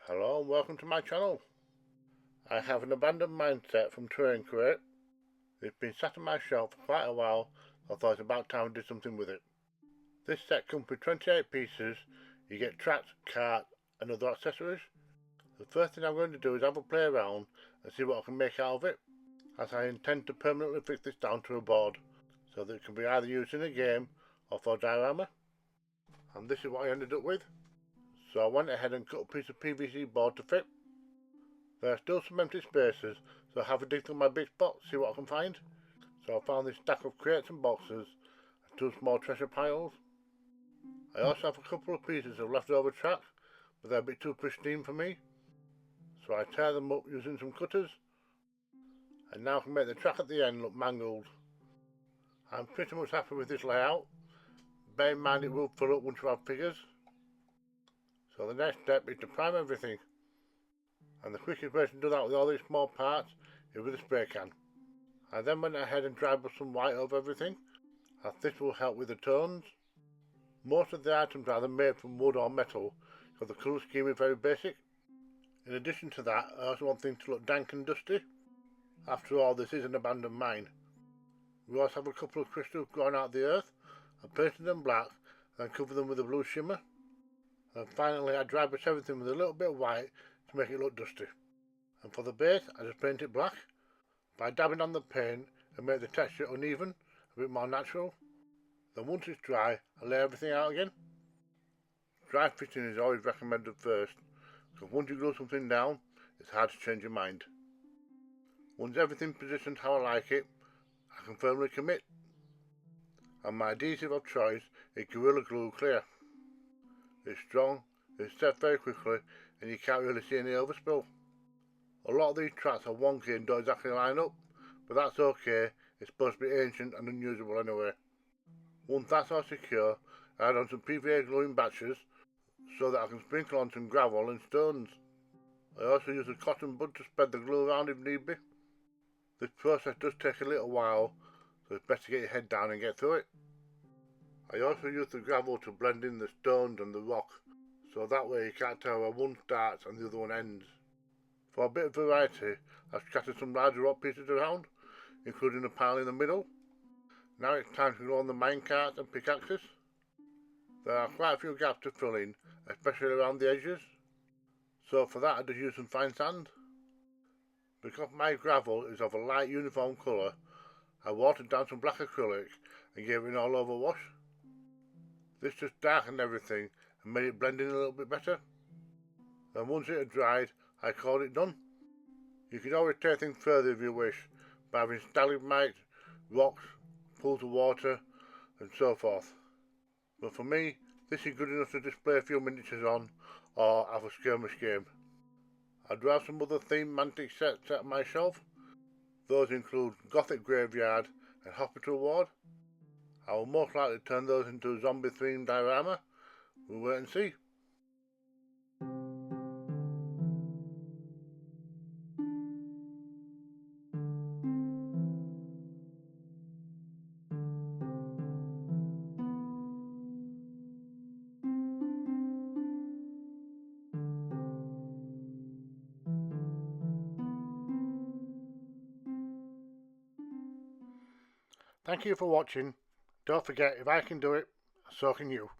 Hello and welcome to my channel. I have an abandoned mine set from Terrain Create. It's been sat on my shelf for quite a while, so I thought it's about time I did something with it. This set comes with 28 pieces. You get tracks, cart and other accessories. The first thing I'm going to do is have a play around and see what I can make out of it, as I intend to permanently fix this down to a board so that it can be either used in a game or for diorama. And this is what I ended up with. So I went ahead and cut a piece of PVC board to fit. There are still some empty spaces, so I have a dig through my big spot, see what I can find. So I found this stack of crates and boxes and two small treasure piles. I also have a couple of pieces of leftover tracks, but they're a bit too pristine for me. So I tear them up using some cutters, and now I can make the track at the end look mangled. I'm pretty much happy with this layout. Bear in mind it will fill up once you have figures. So the next step is to prime everything. And the quickest way to do that with all these small parts is with a spray can. I then went ahead and dried some white over everything, as this will help with the tones. Most of the items are either made from wood or metal, so the colour scheme is very basic. In addition to that, I also want things to look dank and dusty. After all, this is an abandoned mine. We also have a couple of crystals growing out of the earth. I painted them black and covered them with a blue shimmer. And finally I dry brush everything with a little bit of white to make it look dusty. And for the base I just paint it black. By dabbing on the paint and make the texture uneven, a bit more natural. Then once it's dry I lay everything out again. Dry fitting is always recommended first, because once you glue something down it's hard to change your mind. Once everything's positioned how I like it, I can firmly commit. And my adhesive of choice is Gorilla Glue Clear. It's strong, it's set very quickly, and you can't really see any overspill. A lot of these tracks are wonky and don't exactly line up, but that's okay, it's supposed to be ancient and unusable anyway. Once that's all secure, I add on some PVA glue in batches so that I can sprinkle on some gravel and stones. I also use a cotton bud to spread the glue around if need be. This process does take a little while, so it's best to get your head down and get through it. I also use the gravel to blend in the stones and the rock, so that way you can't tell where one starts and the other one ends. For a bit of variety, I've scattered some larger rock pieces around, including a pile in the middle. Now it's time to go on the minecarts and pickaxes. There are quite a few gaps to fill in, especially around the edges, so for that I just use some fine sand. Because my gravel is of a light uniform colour, I watered down some black acrylic and gave it an all over wash. This just darkened everything and made it blend in a little bit better. And once it had dried, I called it done. You can always take things further if you wish, by having stalagmites, rocks, pools of water, and so forth. But for me, this is good enough to display a few miniatures on, or have a skirmish game. I do have some other themed mantic sets set on my shelf. Those include Gothic Graveyard and Hospital Ward. I will most likely turn those into a zombie themed diorama. We'll wait and see. Thank you for watching. Don't forget, if I can do it, so can you.